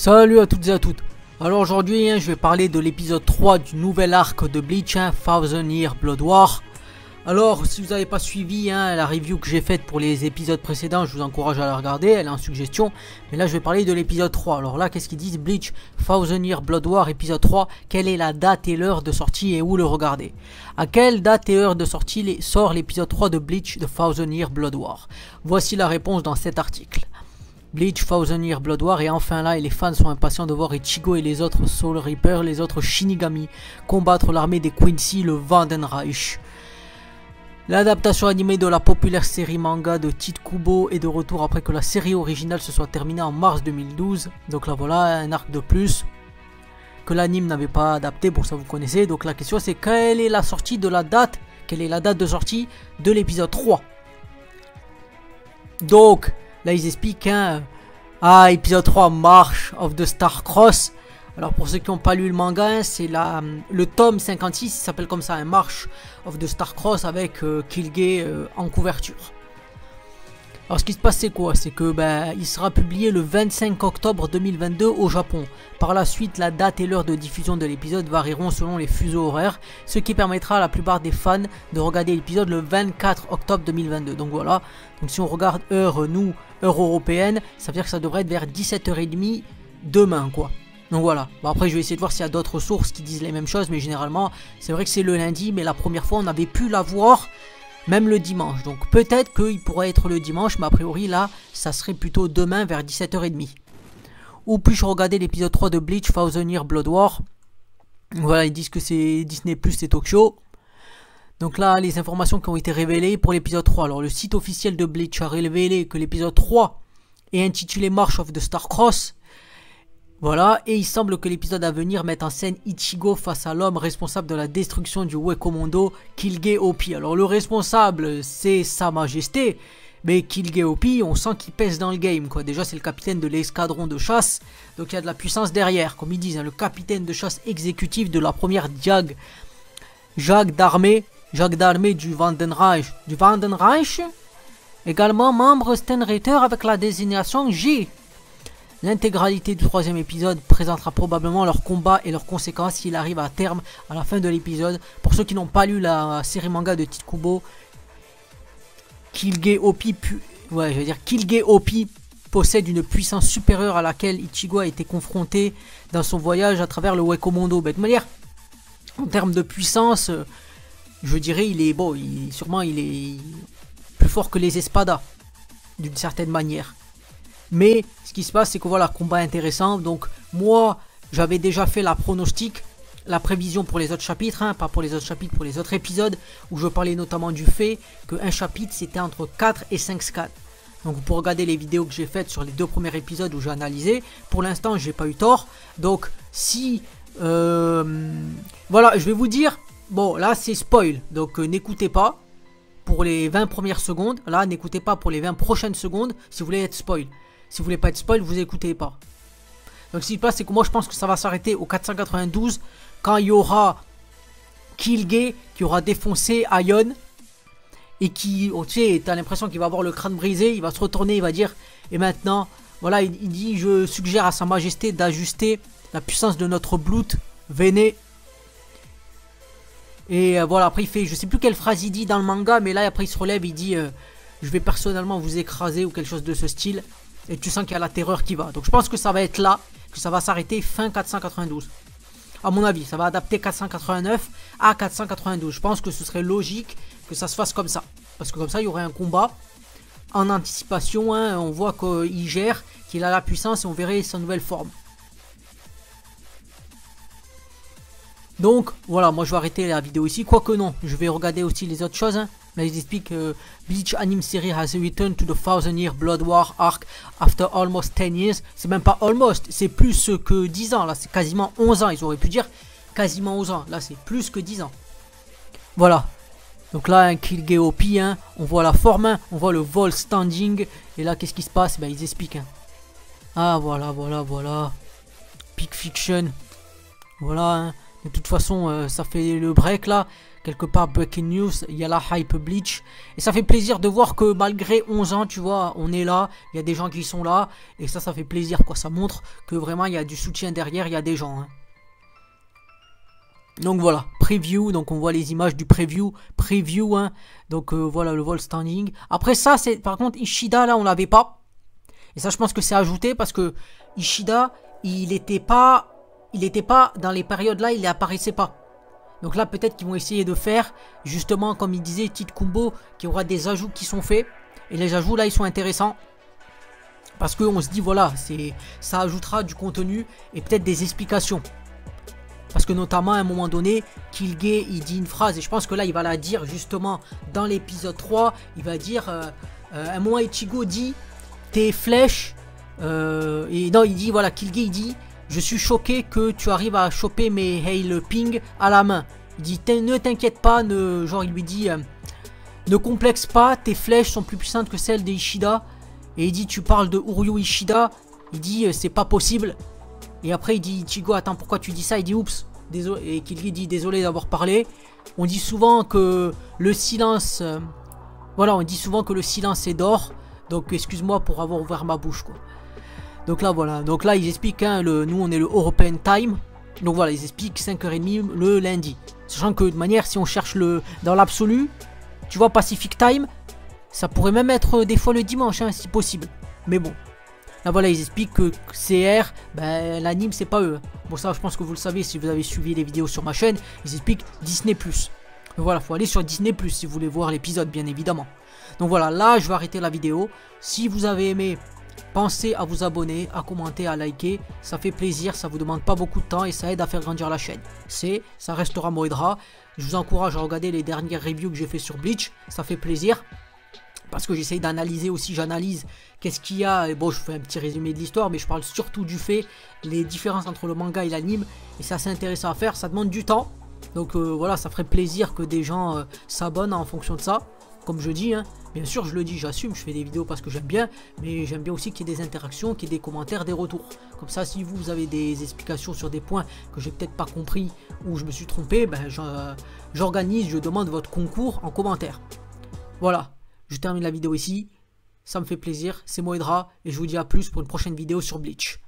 Salut à toutes et à toutes. Alors aujourd'hui je vais parler de l'épisode 3 du nouvel arc de Bleach, Thousand Year Blood War. Alors si vous n'avez pas suivi la review que j'ai faite pour les épisodes précédents, je vous encourage à la regarder, elle est en suggestion. Mais là je vais parler de l'épisode 3. Alors là qu'est-ce qu'ils disent? Bleach Thousand Year Blood War épisode 3. Quelle est la date et l'heure de sortie et où le regarder? À quelle date et heure de sortie sort l'épisode 3 de Bleach de Thousand Year Blood War? Voici la réponse dans cet article. Bleach Thousand Year Blood War est enfin là et les fans sont impatients de voir Ichigo et les autres Soul Reapers, les autres Shinigami, combattre l'armée des Quincy, le Vandenreich. L'adaptation animée de la populaire série manga de Tite Kubo est de retour après que la série originale se soit terminée en mars 2012. Donc là voilà, un arc de plus que l'anime n'avait pas adapté, pour ça vous connaissez. Donc la question c'est quelle est la sortie de la date, quelle est la date de sortie de l'épisode 3. Donc là ils expliquent épisode 3, March of the Star Cross. Alors pour ceux qui n'ont pas lu le manga, c'est le tome 56, il s'appelle comme ça, March of the Star Cross avec Kilge en couverture. Alors ce qui se passe c'est quoi? C'est que il sera publié le 25 octobre 2022 au Japon. Par la suite, la date et l'heure de diffusion de l'épisode varieront selon les fuseaux horaires, ce qui permettra à la plupart des fans de regarder l'épisode le 24 octobre 2022. Donc voilà, donc si on regarde heure européenne, ça veut dire que ça devrait être vers 17h30 demain quoi. Donc voilà, bon, après je vais essayer de voir s'il y a d'autres sources qui disent les mêmes choses, mais généralement c'est vrai que c'est le lundi, mais la première fois on avait pu la voir même le dimanche. Donc peut-être qu'il pourrait être le dimanche, mais a priori là ça serait plutôt demain vers 17h30. Ou puis-je regarder l'épisode 3 de Bleach Thousand Year Blood War? Voilà, ils disent que c'est Disney Plus et Tokyo. Donc là les informations qui ont été révélées pour l'épisode 3. Alors le site officiel de Bleach a révélé que l'épisode 3 est intitulé March of the Star Cross. Voilà, et il semble que l'épisode à venir mette en scène Ichigo face à l'homme responsable de la destruction du Wekomondo, Kilge Oppie. Alors le responsable c'est Sa Majesté, mais Kilge Oppie on sent qu'il pèse dans le game quoi. Déjà c'est le capitaine de l'escadron de chasse, donc il y a de la puissance derrière, comme ils disent, le capitaine de chasse exécutif de la première JAG d'armée du Vandenreich. Également membre Stenreiter avec la désignation J. L'intégralité du troisième épisode présentera probablement leur combat et leurs conséquences s'il arrive à terme à la fin de l'épisode. Pour ceux qui n'ont pas lu la série manga de Tite Kubo, Kilge Oppie possède une puissance supérieure à laquelle Ichigo a été confronté dans son voyage à travers le Wekomondo. De manière, en termes de puissance, je dirais il est plus fort que les Espadas d'une certaine manière. Mais ce qui se passe c'est que voilà, combat intéressant. Donc moi j'avais déjà fait la prévision pour les autres chapitres, pas pour les autres chapitres, pour les autres épisodes, où je parlais notamment du fait qu'un chapitre c'était entre 4 et 5 scans. Donc vous pouvez regarder les vidéos que j'ai faites sur les deux premiers épisodes où j'ai analysé. Pour l'instant j'ai pas eu tort. Donc si voilà, je vais vous dire, bon là c'est spoil, donc n'écoutez pas pour les 20 premières secondes. Là n'écoutez pas pour les 20 prochaines secondes si vous voulez être spoil. Si vous voulez pas être spoil, vous écoutez pas. Donc ce qui se passe c'est que moi je pense que ça va s'arrêter au 492 quand il y aura Kilge qui aura défoncé Aion et qui, tu sais, t'as l'impression qu'il va avoir le crâne brisé, il va se retourner, il va dire, et maintenant, voilà, il dit, je suggère à Sa Majesté d'ajuster la puissance de notre blood véné. Et voilà, après il fait, je sais plus quelle phrase il dit dans le manga, mais là après il se relève, il dit, je vais personnellement vous écraser ou quelque chose de ce style. Et tu sens qu'il y a la terreur qui va. Donc je pense que ça va être là, que ça va s'arrêter fin 492. À mon avis, ça va adapter 489 à 492. Je pense que ce serait logique que ça se fasse comme ça. Parce que comme ça, il y aurait un combat en anticipation. On voit qu'il gère, qu'il a la puissance et on verrait sa nouvelle forme. Donc voilà, moi je vais arrêter la vidéo ici. Quoique non, je vais regarder aussi les autres choses. Là ils expliquent Bleach anime series has returned to the Thousand Year Blood War arc after almost 10 years. C'est même pas almost, c'est plus que 10 ans. Là c'est quasiment 11 ans. Ils auraient pu dire quasiment 11 ans. Là c'est plus que 10 ans. Voilà. Donc là un Kilge Oppie, on voit la forme, on voit le vol standing. Et là qu'est-ce qui se passe? Ils expliquent. Ah voilà. Peak Fiction. Voilà. De toute façon, ça fait le break là. quelque part breaking news, il y a la hype Bleach. Et ça fait plaisir de voir que malgré 11 ans, tu vois, on est là, il y a des gens qui sont là. Et ça fait plaisir, quoi. Ça montre que vraiment il y a du soutien derrière, il y a des gens. Hein. Donc voilà, preview, donc on voit les images du preview, hein. Donc voilà le vol standing. Après ça, c'est par contre Ishida, là on l'avait pas. Et ça je pense que c'est ajouté parce que Ishida, il était pas dans les périodes là, il apparaissait pas. Donc là peut-être qu'ils vont essayer de faire, justement comme il disait Tite Kumbo, qu'il y aura des ajouts qui sont faits. Et les ajouts là ils sont intéressants. Parce qu'on se dit voilà, ça ajoutera du contenu et peut-être des explications. Parce que notamment à un moment donné, Kilgay il dit une phrase et je pense que là il va la dire justement dans l'épisode 3. Il va dire, un moment Ichigo dit tes flèches, et non il dit voilà, Kilgay il dit je suis choqué que tu arrives à choper mes Hail Ping à la main. Il dit ne t'inquiète pas, genre il lui dit ne complexe pas, tes flèches sont plus puissantes que celles des Ishida. Et il dit tu parles de Uryu Ishida, il dit c'est pas possible. Et après il dit Ichigo attends pourquoi tu dis ça, il dit oups désolé, et Kilgay dit désolé d'avoir parlé. On dit souvent que le silence voilà, on dit souvent que le silence est d'or, donc excuse-moi pour avoir ouvert ma bouche quoi. Donc là voilà, donc là ils expliquent hein, nous on est le European Time. Donc voilà, ils expliquent 5h30 le lundi. Sachant que de manière si on cherche dans l'absolu, tu vois Pacific Time, ça pourrait même être des fois le dimanche hein, si possible. Mais bon. Là voilà, ils expliquent que CR, ben, l'anime c'est pas eux. Bon ça je pense que vous le savez si vous avez suivi les vidéos sur ma chaîne. Ils expliquent Disney+. Donc voilà, faut aller sur Disney+, si vous voulez voir l'épisode bien évidemment. Donc voilà, là je vais arrêter la vidéo. Si vous avez aimé, pensez à vous abonner, à commenter, à liker. Ça fait plaisir, ça vous demande pas beaucoup de temps et ça aide à faire grandir la chaîne. Ça restera Moedra. Je vous encourage à regarder les dernières reviews que j'ai fait sur Bleach. Ça fait plaisir. Parce que j'essaye d'analyser aussi, j'analyse qu'est-ce qu'il y a. Et bon, je fais un petit résumé de l'histoire, mais je parle surtout du fait, les différences entre le manga et l'anime. Et c'est assez intéressant à faire, ça demande du temps. Donc voilà, ça ferait plaisir que des gens s'abonnent en fonction de ça. Comme je dis, hein. Bien sûr, je le dis, j'assume, je fais des vidéos parce que j'aime bien. Mais j'aime bien aussi qu'il y ait des interactions, qu'il y ait des commentaires, des retours. Comme ça, si vous avez des explications sur des points que j'ai peut-être pas compris ou je me suis trompé, ben, j'organise, je demande votre concours en commentaire. Voilà. Je termine la vidéo ici, ça me fait plaisir, c'est Moedra et je vous dis à plus pour une prochaine vidéo sur Bleach.